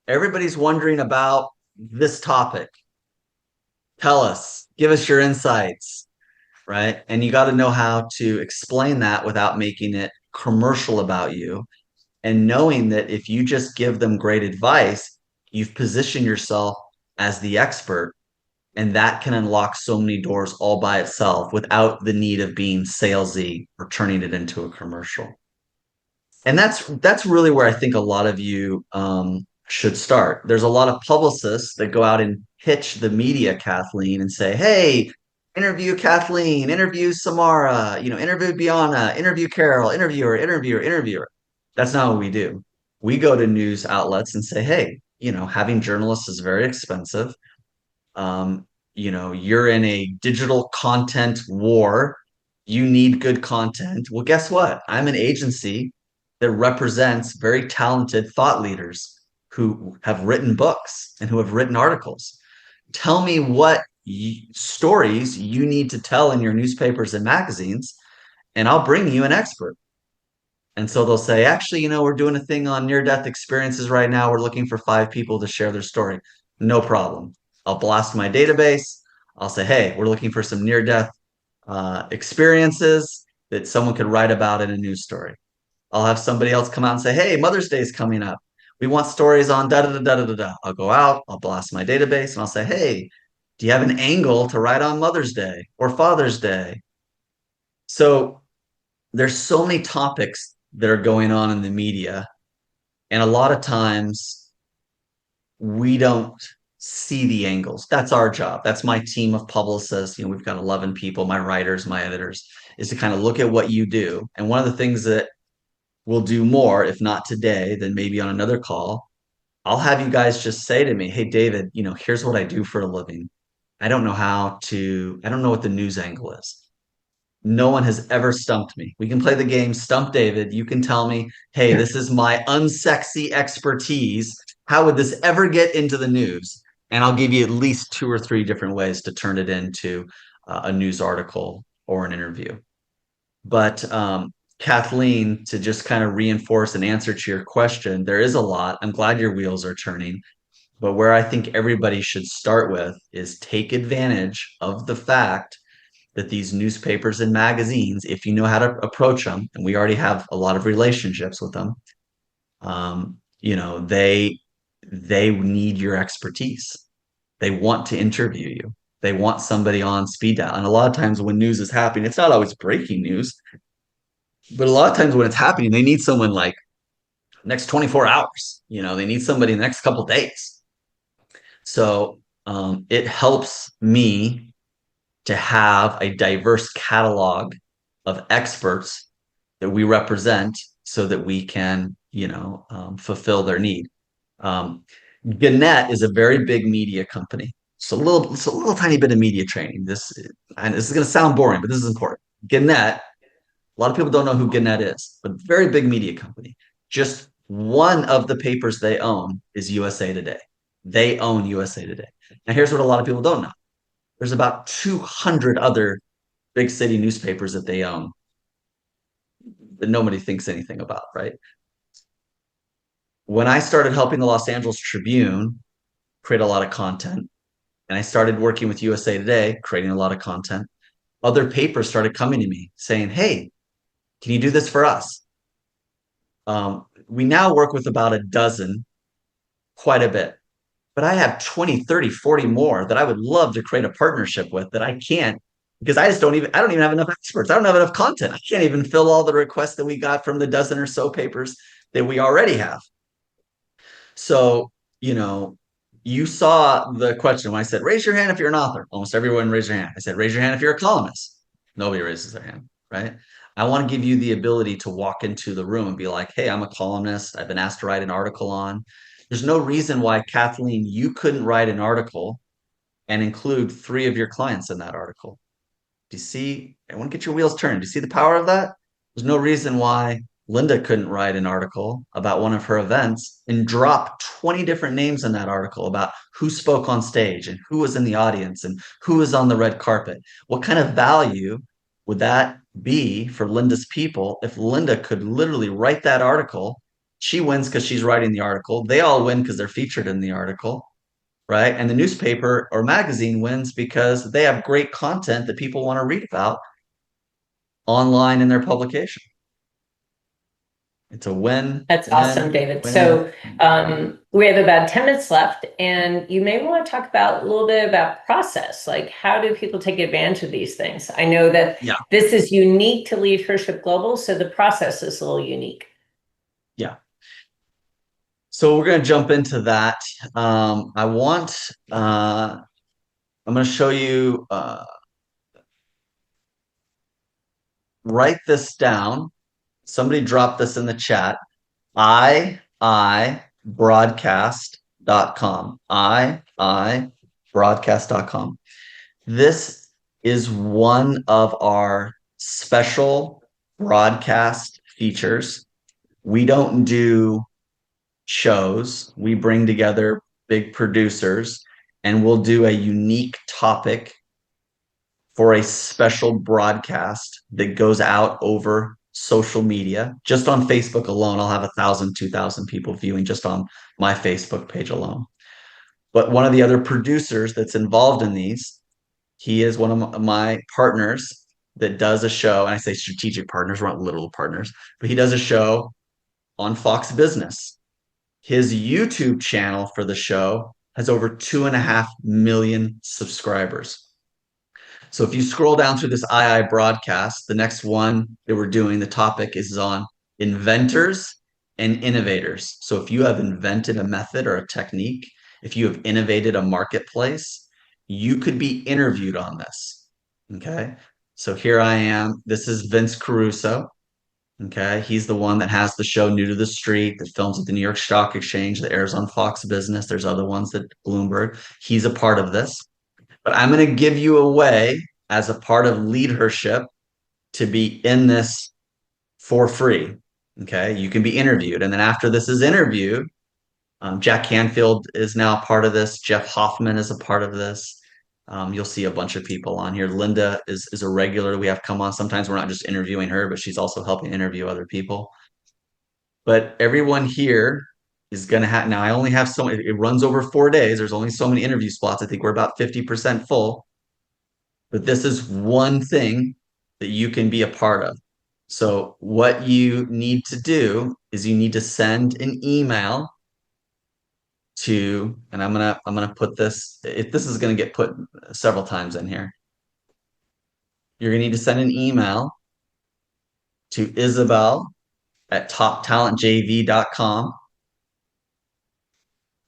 everybody's wondering about this topic. Tell us, give us your insights, right? And you got to know how to explain that without making it commercial about you. And knowing that if you just give them great advice, you've positioned yourself as the expert, and that can unlock so many doors all by itself without the need of being salesy or turning it into a commercial. And that's really where I think a lot of you should start. There's a lot of publicists that go out and pitch the media, Kathleen, and say, "Hey, interview Kathleen, interview Samara, interview Biana, interview Carol, interviewer, interviewer, interviewer." That's not what we do. We go to news outlets and say, "Hey, having journalists is very expensive. You're in a digital content war. You need good content. Well, guess what? I'm an agency that represents very talented thought leaders who have written books and who have written articles. Tell me what stories you need to tell in your newspapers and magazines, and I'll bring you an expert." And so they'll say, actually, we're doing a thing on near death experiences right now. We're looking for 5 people to share their story. No problem. I'll blast my database. I'll say, hey, we're looking for some near death experiences that someone could write about in a news story. I'll have somebody else come out and say, hey, Mother's Day is coming up. We want stories on da da da da da da. I'll go out, I'll blast my database, and I'll say, hey, do you have an angle to write on Mother's Day or Father's Day? So there's so many topics that are going on in the media. And a lot of times we don't see the angles. That's our job. That's my team of publicists. We've got 11 people, my writers, my editors, is to kind of look at what you do. And one of the things that we'll do more, if not today, then maybe on another call, I'll have you guys just say to me, hey, David, here's what I do for a living. I don't know what the news angle is. No one has ever stumped me. We can play the game Stump David. You can tell me, hey, this is my unsexy expertise. How would this ever get into the news? And I'll give you at least 2 or 3 different ways to turn it into a news article or an interview. But Kathleen, to just kind of reinforce an answer to your question, there is a lot. I'm glad your wheels are turning. But where I think everybody should start with is take advantage of the fact that these newspapers and magazines, if you know how to approach them, and we already have a lot of relationships with them, they need your expertise. They want to interview you. They want somebody on speed dial. And a lot of times when news is happening, it's not always breaking news, but a lot of times when it's happening, they need someone like next 24 hours. They need somebody in the next couple of days. So it helps me to have a diverse catalog of experts that we represent so that we can, fulfill their need. Um, Gannett is a very big media company. It's a little tiny bit of media training. And this is going to sound boring, but this is important. Gannett, a lot of people don't know who Gannett is, but very big media company. Just one of the papers they own is USA Today. They own USA Today. Now, here's what a lot of people don't know. There's about 200 other big city newspapers that they own that nobody thinks anything about, right? When I started helping the Los Angeles Tribune create a lot of content, and I started working with USA Today, creating a lot of content, other papers started coming to me saying, hey, can you do this for us? We now work with about a dozen, quite a bit, but I have 20, 30, 40 more that I would love to create a partnership with that I can't because I don't even have enough experts. I don't have enough content. I can't even fill all the requests that we got from the dozen or so papers that we already have. So, you saw the question when I said, raise your hand if you're an author. Almost everyone raised their hand. I said, raise your hand if you're a columnist. Nobody raises their hand, right? I want to give you the ability to walk into the room and be like, hey, I'm a columnist. I've been asked to write an article on. There's no reason why, Kathleen, you couldn't write an article and include 3 of your clients in that article. Do you see? I want to get your wheels turned. Do you see the power of that? There's no reason why Linda couldn't write an article about one of her events and drop 20 different names in that article about who spoke on stage and who was in the audience and who was on the red carpet. What kind of value would that be for Linda's people if Linda could literally write that article? She wins because she's writing the article. They all win because they're featured in the article, right? And the newspaper or magazine wins because they have great content that people want to read about online in their publication. It's a win. That's awesome, David. Win. So we have about 10 minutes left, and you may want to talk about a little bit about process. Like, how do people take advantage of these things? I know that this is unique to LeadHERship Global, so the process is a little unique. Yeah. So we're going to jump into that. I'm going to show you, write this down. Somebody dropped this in the chat. broadcast.com. broadcast.com. This is one of our special broadcast features. We don't do shows. We bring together big producers and we'll do a unique topic for a special broadcast that goes out over social media. Just on Facebook alone, I'll have 1,000, 2,000 people viewing just on my Facebook page alone. But one of the other producers that's involved in these, he is one of my partners that does a show. And I say strategic partners, we're not literal partners, but he does a show on Fox Business. His YouTube channel for the show has over 2.5 million subscribers. So if you scroll down through this II broadcast, the next one that we're doing, the topic is on inventors and innovators. So if you have invented a method or a technique, if you have innovated a marketplace, you could be interviewed on this. Okay. So here I am. This is Vince Caruso. Okay. He's the one that has the show New to the Street that films at the New York Stock Exchange that airs on Fox Business. There's other ones that Bloomberg. He's a part of this. But I'm going to give you a way as a part of LeadHERship to be in this for free. Okay. You can be interviewed. And then after this is interviewed, Jack Canfield is now a part of this. Jeff Hoffman is a part of this. You'll see a bunch of people on here. Linda is a regular we have come on. Sometimes we're not just interviewing her, but she's also helping interview other people. But everyone here is going to have, now I only have so many, it runs over 4 days. There's only so many interview spots. I think we're about 50% full. But this is one thing that you can be a part of. So what you need to do is you need to send an email to, and I'm gonna put this, if this is gonna get put several times in here. You're gonna need to send an email to Isabel at toptalentjv.com.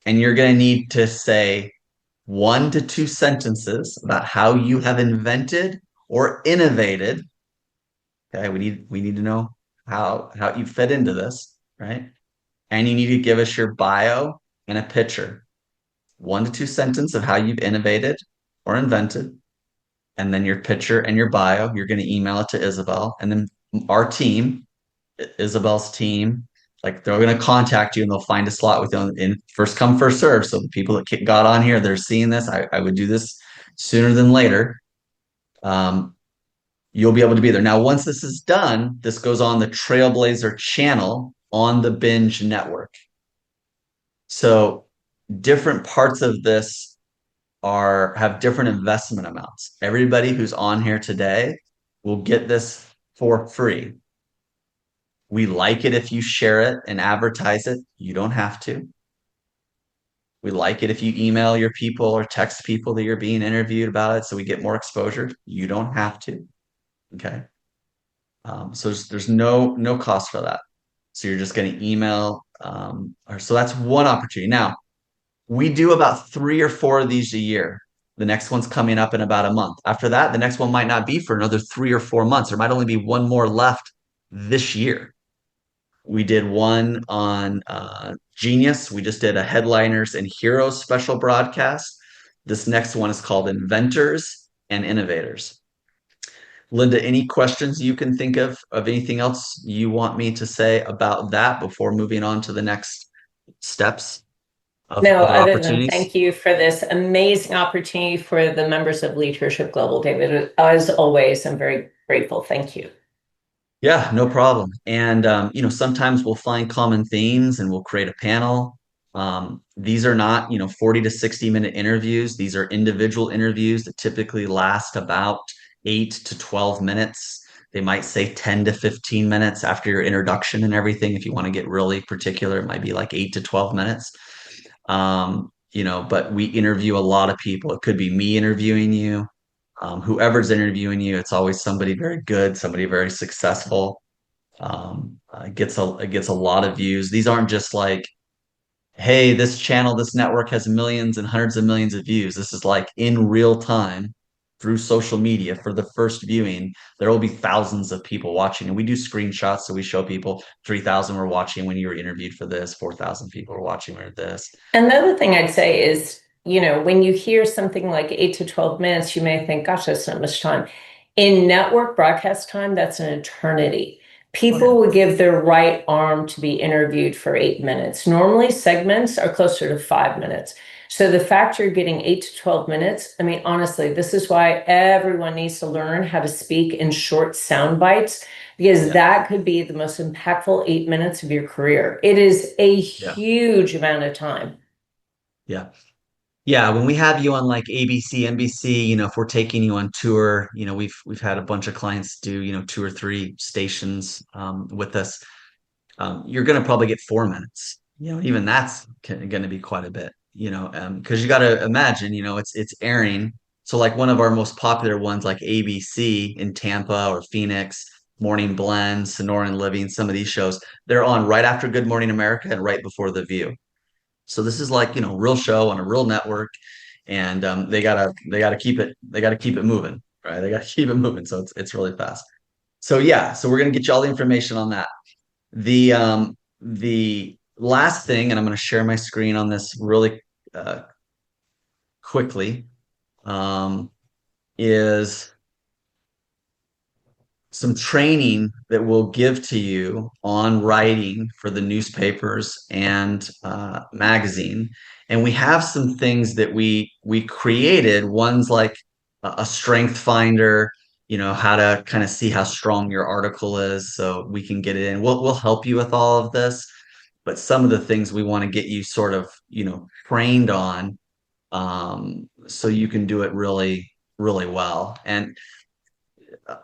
And you're gonna need to say 1 to 2 sentences about how you have invented or innovated. Okay, we need to know how you fit into this, right? And you need to give us your bio and a picture. 1 to 2 sentences of how you've innovated or invented, and then your picture and your bio. You're going to email it to Isabel, and then our team, Isabel's team, like they're going to contact you and they'll find a slot with you in first come, first serve. So the people that got on here, they're seeing this. I would do this sooner than later. Um, you'll be able to be there. Now, once this is done, this goes on the Trailblazer channel on the Binge network. So different parts of this have different investment amounts. Everybody who's on here today will get this for free. We like it if you share it and advertise it. You don't have to. We like it if you email your people or text people that you're being interviewed about it so we get more exposure. You don't have to. Okay. So there's no cost for that. So you're just going to email. So that's one opportunity. Now, we do about 3 or 4 of these a year. The next one's coming up in about a month. After that, the next one might not be for another 3 or 4 months. There might only be one more left this year. We did one on Genius. We just did a Headliners and Heroes special broadcast. This next one is called Inventors and Innovators. Linda, any questions you can think of anything else you want me to say about that before moving on to the next steps of No, other other than opportunities? thank you for this amazing opportunity for the members of LeadHERship Global, David. As always, I'm very grateful. Thank you. Yeah, no problem. And sometimes we'll find common themes and we'll create a panel. These are not, 40 to 60-minute interviews. These are individual interviews that typically last about 8 to 12 minutes. They might say 10 to 15 minutes after your introduction and everything. If you want to get really particular, it might be like 8 to 12 minutes. But we interview a lot of people. It could be me interviewing you. Whoever's interviewing you, it's always somebody very good, somebody very successful. It gets a lot of views. These aren't just like, hey, this channel, this network has millions and hundreds of millions of views. This is like in real time through social media for the first viewing. There will be thousands of people watching, and we do screenshots. So we show people 3,000 were watching when you were interviewed for this, 4,000 people were watching for this. And the other thing I'd say is, when you hear something like 8 to 12 minutes, you may think, gosh, that's not much time. In network broadcast time, that's an eternity. People would give their right arm to be interviewed for 8 minutes. Normally, segments are closer to 5 minutes. So the fact you're getting 8 to 12 minutes, I mean, honestly, this is why everyone needs to learn how to speak in short sound bites, because that could be the most impactful 8 minutes of your career. It is a huge amount of time. Yeah. Yeah, when we have you on like ABC, NBC, if we're taking you on tour, we've had a bunch of clients do, 2 or 3 stations with us. You're going to probably get 4 minutes. Even that's going to be quite a bit. Because you got to imagine, it's airing. So like one of our most popular ones, like ABC in Tampa or Phoenix, Morning Blend, Sonoran Living, some of these shows, they're on right after Good Morning America and right before The View. So this is like, real show on a real network, and they gotta keep it moving, right? They gotta keep it moving. So it's really fast. So yeah, so we're gonna get you all the information on that. The last thing, and I'm gonna share my screen on this really quickly, is some training that we'll give to you on writing for the newspapers and magazine. And we have some things that we created. One's like a strength finder, how to kind of see how strong your article is, so we can get it in. We'll help you with all of this, but some of the things we want to get you sort of trained on, so you can do it really really well. And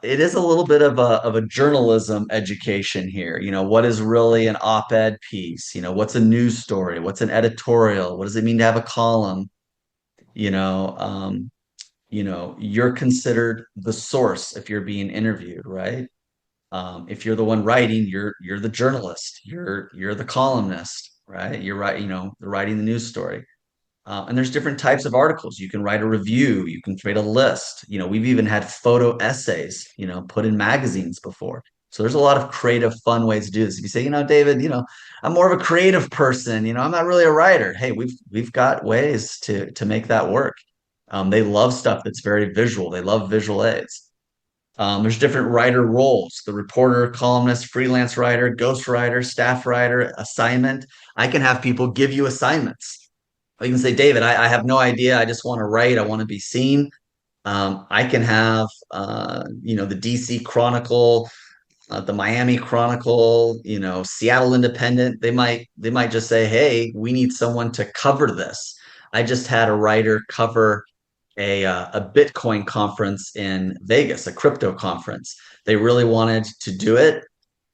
it is a little bit of a journalism education here. What is really an op-ed piece? What's a news story? What's an editorial? What does it mean to have a column? You know, um, you're considered the source if you're being interviewed, right? If you're the one writing, you're the journalist. You're the columnist, right? You're right. Writing the news story. And there's different types of articles. You can write a review, you can create a list. We've even had photo essays, put in magazines before. So there's a lot of creative, fun ways to do this. If you say, David, I'm more of a creative person, I'm not really a writer. Hey, we've got ways to make that work. They love stuff that's very visual. They love visual aids. There's different writer roles: the reporter, columnist, freelance writer, ghost writer, staff writer, assignment. I can have people give you assignments. You can say, David, I have no idea. I just want to write. I want to be seen. I can have, the DC Chronicle, the Miami Chronicle, Seattle Independent. They might just say, hey, we need someone to cover this. I just had a writer cover a Bitcoin conference in Vegas, a crypto conference. They really wanted to do it.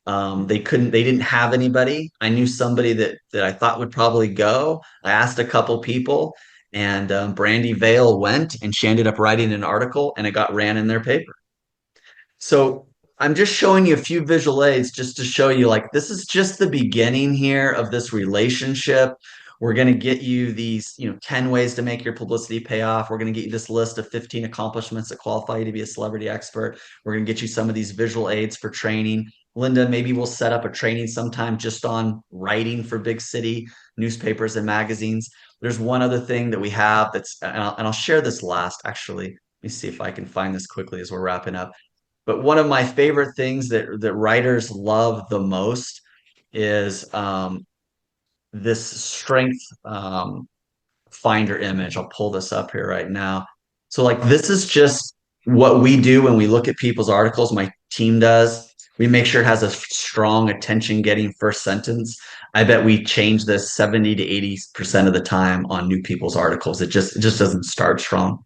They didn't have anybody. I knew somebody that I thought would probably go. I asked a couple people, and Brandy Vale went, and she ended up writing an article, and it got ran in their paper. So I'm just showing you a few visual aids just to show you, like, this is just the beginning here of this relationship. We're going to get you these, 10 ways to make your publicity pay off. We're going to get you this list of 15 accomplishments that qualify you to be a celebrity expert. We're going to get you some of these visual aids for training. Linda, maybe we'll set up a training sometime just on writing for big city newspapers and magazines. There's one other thing that we have and I'll share this last, actually. Let me see if I can find this quickly as we're wrapping up. But one of my favorite things that writers love the most is this strength finder image. I'll pull this up here right now. So, like, this is just what we do when we look at people's articles. My team does. We make sure it has a strong attention-getting first sentence. I bet we change this 70 to 80% of the time on new people's articles. It just doesn't start strong.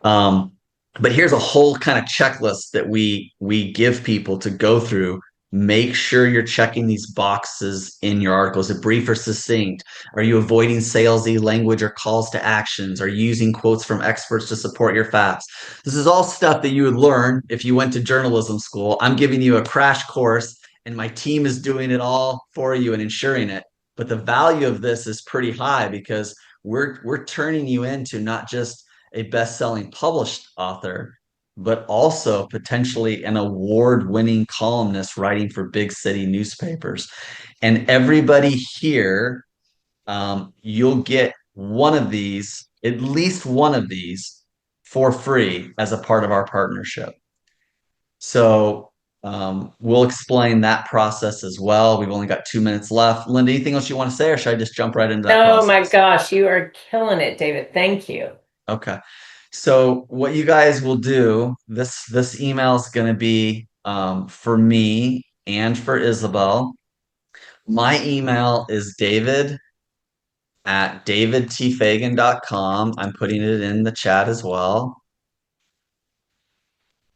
But here's a whole kind of checklist that we give people to go through. Make sure you're checking these boxes in your articles. Is it brief or succinct? Are you avoiding salesy language or calls to actions? Are you using quotes from experts to support your facts? This is all stuff that you would learn if you went to journalism school. I'm giving you a crash course, and my team is doing it all for you and ensuring it. But the value of this is pretty high because we're turning you into not just a best-selling published author, but also potentially an award-winning columnist writing for big city newspapers. And everybody here, you'll get one of these, at least one of these, for free as a part of our partnership. So we'll explain that process as well. We've only got 2 minutes left. Linda, anything else you want to say, or should I just jump right into that Oh my process? gosh, you are killing it, David. Thank you. Okay. So what you guys will do, this email is going to be for me and for Isabel. My email is david@davidtfagan.com. I'm putting it in the chat as well.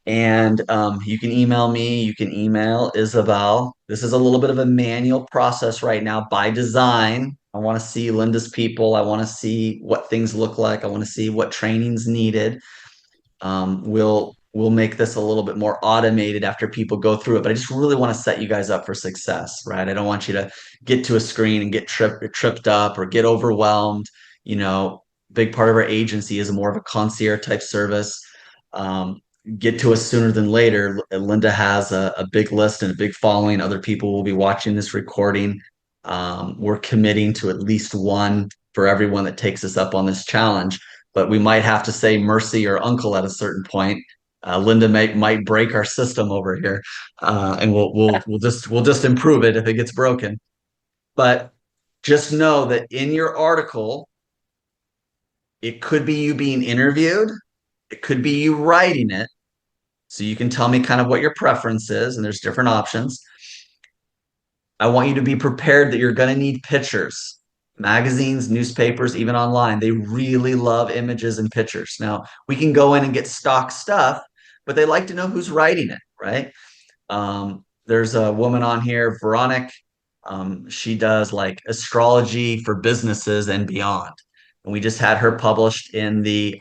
And you can email me, you can email Isabel. This is a little bit of a manual process right now by design. I want to see Linda's people. I want to see what things look like. I want to see what training's needed. We'll make this a little bit more automated after people go through it, but I just really want to set you guys up for success, right? I don't want you to get to a screen and get tripped up or get overwhelmed. Big part of our agency is more of a concierge type service. Get to us sooner than later. Linda has a big list and a big following. Other people will be watching this recording. We're committing to at least one for everyone that takes us up on this challenge, but we might have to say mercy or uncle at a certain point. Linda might break our system over here, and we'll just improve it if it gets broken. But just know that in your article, it could be you being interviewed, it could be you writing it. So you can tell me kind of what your preference is, and there's different options. I want you to be prepared that you're going to need pictures. Magazines, newspapers, even online, they really love images and pictures. Now, we can go in and get stock stuff, but they like to know who's writing it, right? There's a woman on here, Veronica. She does like astrology for businesses and beyond. And we just had her published in the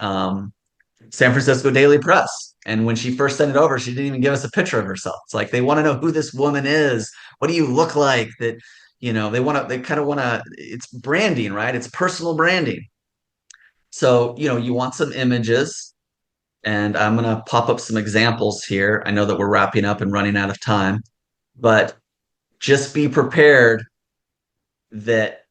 San Francisco Daily Press. And when she first sent it over, she didn't even give us a picture of herself. It's like they want to know who this woman is. What do you look like? They kind of want to, it's branding, right? It's personal branding. So, you want some images, and I'm going to pop up some examples here. I know that we're wrapping up and running out of time, but just be prepared that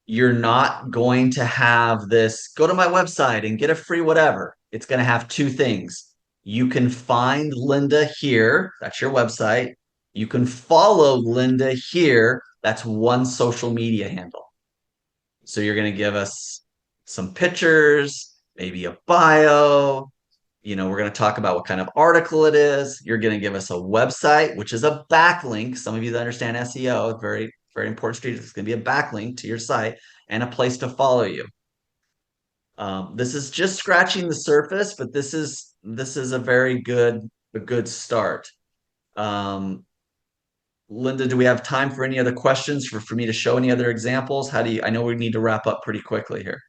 you're not going to have this go to my website and get a free whatever. It's going to have two things. You can find Linda here. That's your website. You can follow Linda here. That's one social media handle. So you're going to give us some pictures, maybe a bio. We're going to talk about what kind of article it is. You're going to give us a website, which is a backlink. Some of you that understand SEO, very, very important street. It's going to be a backlink to your site and a place to follow you. This is just scratching the surface, but this is a very good start. Linda, do we have time for any other questions for me to show any other examples? I know we need to wrap up pretty quickly here.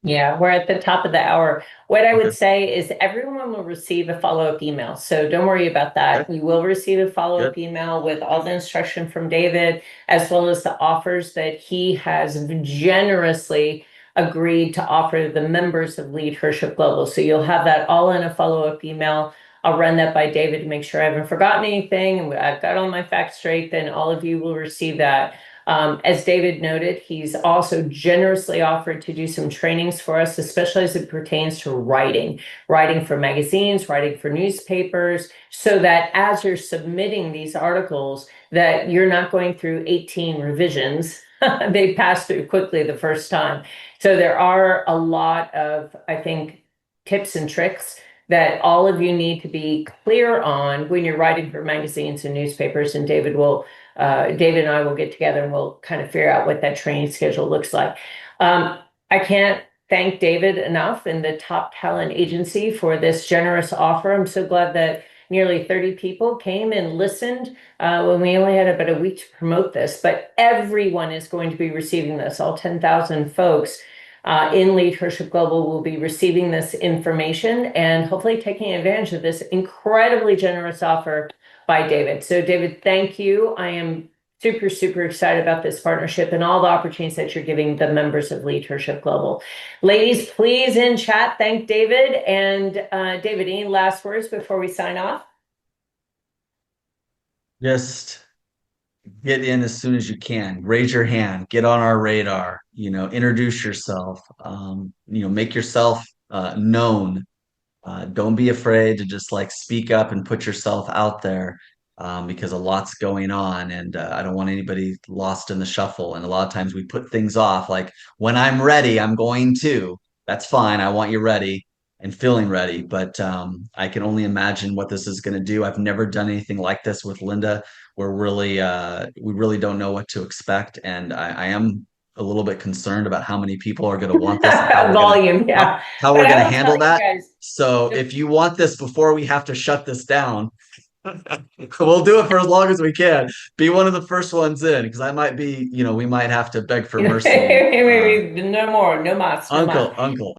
Yeah, we're at the top of the hour. What I would Okay. say is everyone will receive a follow-up email. So don't worry about that. Okay. You will receive a follow-up Good. email with all the instruction from David, as well as the offers that he has generously agreed to offer the members of LeadHERship Global. So you'll have that all in a follow-up email. I'll run that by David to make sure I haven't forgotten anything and I've got all my facts straight. Then all of you will receive that. As David noted, he's also generously offered to do some trainings for us, especially as it pertains to writing for magazines, writing for newspapers, so that as you're submitting these articles, that you're not going through 18 revisions. They pass through quickly the first time. So there are a lot of, I think, tips and tricks that all of you need to be clear on when you're writing for magazines and newspapers, and David and I will get together and we'll kind of figure out what that training schedule looks like. I can't thank David enough and the Top Talent Agency for this generous offer. I'm so glad that nearly 30 people came and listened when we only had about a week to promote this, but everyone is going to be receiving this. All 10,000 folks in LeadHERship Global will be receiving this information and hopefully taking advantage of this incredibly generous offer by David. So David, thank you. I am super, super excited about this partnership and all the opportunities that you're giving the members of LeadHERship Global. Ladies, please in chat, thank David. And David, any last words before we sign off? Just get in as soon as you can. Raise your hand. Get on our radar. Introduce yourself. Make yourself known. Don't be afraid to just speak up and put yourself out there, because a lot's going on, and I don't want anybody lost in the shuffle. And a lot of times we put things off, like when I'm ready, I'm going to. That's fine. I want you ready and feeling ready, but I can only imagine what this is going to do. I've never done anything like this with Linda. We really don't know what to expect, and I am a little bit concerned about how many people are going to want this and Volume, yeah. how we're going to handle that. Guys, so if you want this before we have to shut this down, we'll do it for as long as we can. Be one of the first ones in, because I might be, we might have to beg for mercy. Maybe no more, no mas. Uncle.